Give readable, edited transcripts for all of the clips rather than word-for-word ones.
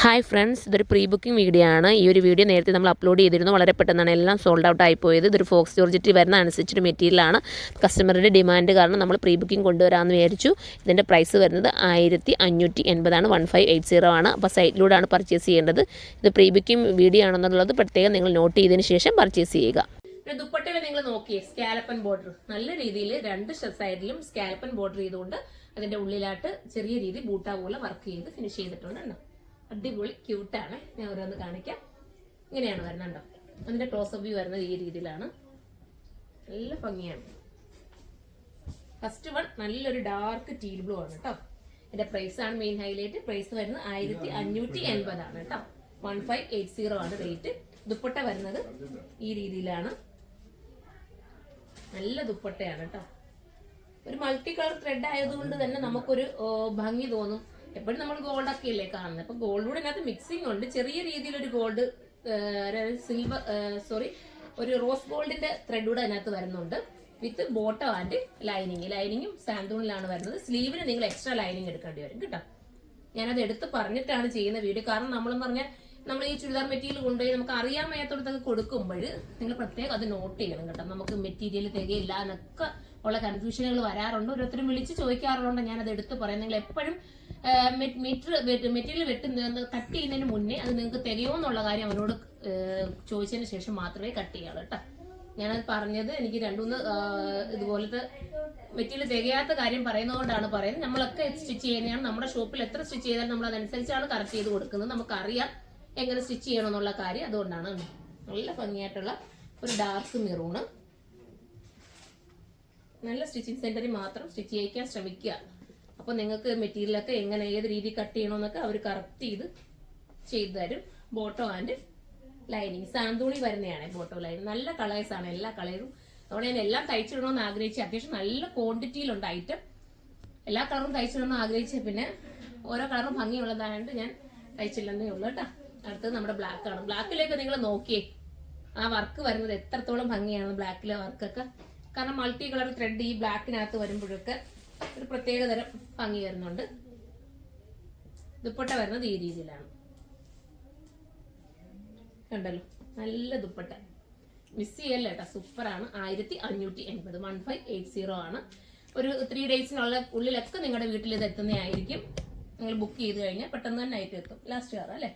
Hi friends, this is a pre-booking video. This video we uploaded it sold out. This is a Fox Georgette material. Customer demand we pre-booking the price is 1580 site load purchase the pre-booking video note purchase scallop and border. Nalla reethiyil rendu sideilum scallop and border ചെയ്തുകൊണ്ട് അതിന്റെ ഉള്ളിലാട്ട് ചെറിയ രീതി ബൂട്ട പോലെ work ചെയ്ത് finish ചെയ്തിട്ടുണ്ട്. അടിപൊളി cute ആണ്. ഞാൻ ഓരോന്ന് കാണിക്കാം. ഇങ്ങനെയാണ് വരുന്നത്. അതിന്റെ ക്ലോസ് അപ്പ് വ്യൂ വരുന്നത് ഈ രീതിയിലാണ്. നല്ല ഭംഗിയാണ്. ഫസ്റ്റ് വൺ നല്ലൊരു ഡാർക്ക് ടീൽ ബ്ലൂ ആണ് ട്ടോ. ഇതിന്റെ പ്രൈസ് ആണ് മെയിൻ ഹൈലൈറ്റ്. പ്രൈസ് വരുന്നത് 1580 ആണ് ട്ടോ. 1580 ആണ് റേറ്റ്. ദുപ്പട്ട വരുന്നത് ഈ രീതിയിലാണ്. നല്ല ദുപ്പട്ടയാണ് ട്ടോ. ഒരു മൾട്ടി കളർ ത്രെഡ് ആയതുകൊണ്ട് തന്നെ നമുക്കൊരു ഭംഗി തോന്നും. എപ്പോഴും നമ്മൾ ഗോൾഡ് ഒക്കെ അല്ലേ കാണുന്നത്. അപ്പൊ ഗോൾഡൂടെ ഇതിനകത്ത് മിക്സിംഗ് ഉണ്ട്. ചെറിയ രീതിയിലൊരു ഗോൾഡ് സിൽവർ ഒരു റോസ് ഗോൾഡിന്റെ ത്രെഡ് കൂടെ അതിനകത്ത് വരുന്നുണ്ട്. വിത്ത് ബോട്ടം ആൻഡ് ലൈനിങ്ങും സാന്തൂണിലാണ് വരുന്നത്. സ്ലീവിന് നിങ്ങൾ എക്സ്ട്രാ ലൈനിങ് എടുക്കേണ്ടി വരും കേട്ടോ. ഞാനത് എടുത്ത് പറഞ്ഞിട്ടാണ് ചെയ്യുന്ന വീഡിയോ. കാരണം നമ്മളെന്ന് പറഞ്ഞാൽ നമ്മൾ ഈ ചുരിദാർ മെറ്റീരിയൽ കൊണ്ടുപോയി നമുക്ക് അറിയാൻ വയ്യാത്തോടത്തൊക്കെ കൊടുക്കുമ്പോൾ നിങ്ങൾ പ്രത്യേകം അത് നോട്ട് ചെയ്യണം കേട്ടോ. നമുക്ക് മെറ്റീരിയൽ തികയില്ല എന്നൊക്കെ ഉള്ള കൺഫ്യൂഷനുകൾ വരാറുണ്ട്. ഓരോരുത്തരും വിളിച്ച് ചോദിക്കാറുണ്ട്. ഞാനത് എടുത്ത് പറയാം. നിങ്ങൾ എപ്പോഴും മെറ്റീരിയൽ കട്ട് ചെയ്യുന്നതിന് മുന്നേ അത് നിങ്ങൾക്ക് തികയോ എന്നുള്ള കാര്യം അവരോട് ചോദിച്ചതിന് ശേഷം മാത്രമേ കട്ട് ചെയ്യാവൂ കേട്ടോ. ഞാനത് പറഞ്ഞത് എനിക്ക് രണ്ടുമൂന്ന് ഇതുപോലത്തെ മെറ്റീരിയൽ തികയാത്ത കാര്യം പറയുന്നതുകൊണ്ടാണ് പറയുന്നത്. നമ്മളൊക്കെ സ്റ്റിച്ച് ചെയ്യുന്നതാണ്. നമ്മുടെ ഷോപ്പിൽ എത്ര സ്റ്റിച്ച് ചെയ്താലും നമ്മൾ അതനുസരിച്ചാണ് കറക്റ്റ് ചെയ്ത് കൊടുക്കുന്നത്. നമുക്കറിയാം എങ്ങനെ സ്റ്റിച്ച് ചെയ്യണമെന്നുള്ള കാര്യം. അതുകൊണ്ടാണ് നല്ല ഭംഗിയായിട്ടുള്ള ഒരു ഡാർക്ക് മെറൂണ്. നല്ല സ്റ്റിച്ചിങ് സെന്ററിൽ മാത്രം സ്റ്റിച്ച് ചെയ്യിക്കാൻ ശ്രമിക്കുക. അപ്പോൾ നിങ്ങൾക്ക് മെറ്റീരിയലൊക്കെ എങ്ങനെ ഏത് രീതി കട്ട് ചെയ്യണമെന്നൊക്കെ അവർ കറക്റ്റ് ചെയ്ത് തരും. ബോട്ടോ ആൻഡ് ലൈനിങ് സാന്തൂണി വരുന്നതാണ് ബോട്ടോ ലൈനിങ്. നല്ല കളേഴ്സ് ആണ് എല്ലാ കളറും. അതുകൊണ്ട് ഞാൻ എല്ലാം തയ്ച്ചിടണമെന്ന് ആഗ്രഹിച്ച് അത്യാവശ്യം നല്ല ക്വാണ്ടിറ്റിയിലുണ്ട് ഐറ്റം. എല്ലാ കളറും തയ്ച്ചിടണമെന്ന് ആഗ്രഹിച്ച് പിന്നെ ഓരോ കളറും ഭംഗിയുള്ളതായതുകൊണ്ട് ഞാൻ തയ്ച്ചില്ലെന്നേ ഉള്ളൂ കേട്ടോ. അടുത്തത് നമ്മുടെ ബ്ലാക്ക് ആണ്. ബ്ലാക്കിലേക്ക് നിങ്ങൾ നോക്കിയേ ആ വർക്ക് വരുന്നത് എത്രത്തോളം ഭംഗിയാണ് ബ്ലാക്കിലെ വർക്കൊക്കെ. കാരണം മൾട്ടി കളർ ത്രെഡ് ഈ ബ്ലാക്കിനകത്ത് വരുമ്പോഴൊക്കെ ഒരു പ്രത്യേക തരം ഭംഗി വരുന്നുണ്ട്. ദുപ്പട്ട വരുന്നത് ഈ രീതിയിലാണ്. കണ്ടല്ലോ നല്ല ദുപ്പട്ട. മിസ് ചെയ്യല്ല കേട്ടോ. സൂപ്പറാണ്. 1580 1580 ആണ്. ഒരു 3 ഡേയ്സിനുള്ള ഉള്ളിലൊക്കെ നിങ്ങളുടെ വീട്ടിൽ ഇത് എത്തുന്നതായിരിക്കും. നിങ്ങൾ ബുക്ക് ചെയ്ത് കഴിഞ്ഞാൽ പെട്ടെന്ന് തന്നെ ആയിട്ട് എത്തും. ലാസ്റ്റ് കളർ അല്ലേ.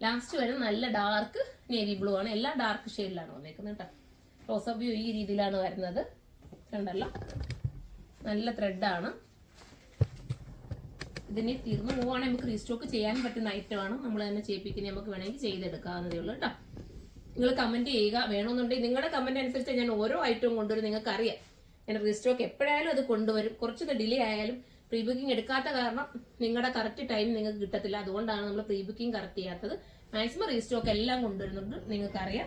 ലാസ്റ്റ് വരുന്നത് നല്ല ഡാർക്ക് നേവി ബ്ലൂ ആണ്. എല്ലാം ഡാർക്ക് ഷെയ്ഡിലാണ് വന്നേക്കുന്നത് കേട്ടോ. ക്ലോസ് അപ്പ് വ്യൂ ഈ രീതിയിലാണ് വരുന്നത്. കണ്ടല്ലോ നല്ല ത്രെഡാണ്. ഇതിന് തീർന്നു പോവുകയാണെങ്കിൽ നമുക്ക് റീസ്റ്റോക്ക് ചെയ്യാൻ പറ്റുന്ന ഐറ്റമാണ്. നമ്മൾ തന്നെ ചെയ്യിപ്പിക്കുന്നത്. നമുക്ക് വേണമെങ്കിൽ ചെയ്തെടുക്കാവുന്നതേ ഉള്ളൂ കേട്ടോ. നിങ്ങൾ കമന്റ് ചെയ്യുക. വേണമെന്നുണ്ടെങ്കിൽ നിങ്ങളുടെ കമന്റ് അനുസരിച്ച് ഞാൻ ഓരോ ഐറ്റവും കൊണ്ടുവരും. നിങ്ങൾക്ക് അറിയാം ഞാൻ റീസ്റ്റോക്ക് എപ്പോഴായാലും അത് കൊണ്ടുവരും. കുറച്ചൊന്ന് ഡിലേ ആയാലും പ്രീ ബുക്കിംഗ് എടുക്കാത്ത കാരണം നിങ്ങളുടെ കറക്റ്റ് ടൈം നിങ്ങൾക്ക് കിട്ടത്തില്ല. അതുകൊണ്ടാണ് നമ്മൾ പ്രീ ബുക്കിംഗ് കറക്റ്റ് ചെയ്യാത്തത്. മാക്സിമം റീസ്റ്റോക്ക് എല്ലാം കൊണ്ടുവരുന്നുണ്ട്. നിങ്ങൾക്കറിയാം.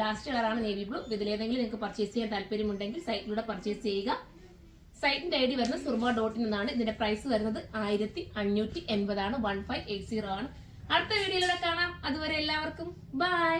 ലാസ്റ്റ് കളറാണ് നേവി ബ്ലൂ. ഇതിലേതെങ്കിലും നിങ്ങൾക്ക് പർച്ചേസ് ചെയ്യാൻ താല്പര്യമുണ്ടെങ്കിൽ സൈറ്റിലൂടെ പർച്ചേസ് ചെയ്യുക. സൈറ്റിന്റെ ഐഡി വരുന്നത് suruma.in എന്നാണ്. ഇതിന്റെ പ്രൈസ് വരുന്നത് 1580 ആണ്. 1580 ആണ്. അടുത്ത വീഡിയോയിലൂടെ കാണാം. അതുവരെ എല്ലാവർക്കും ബൈ.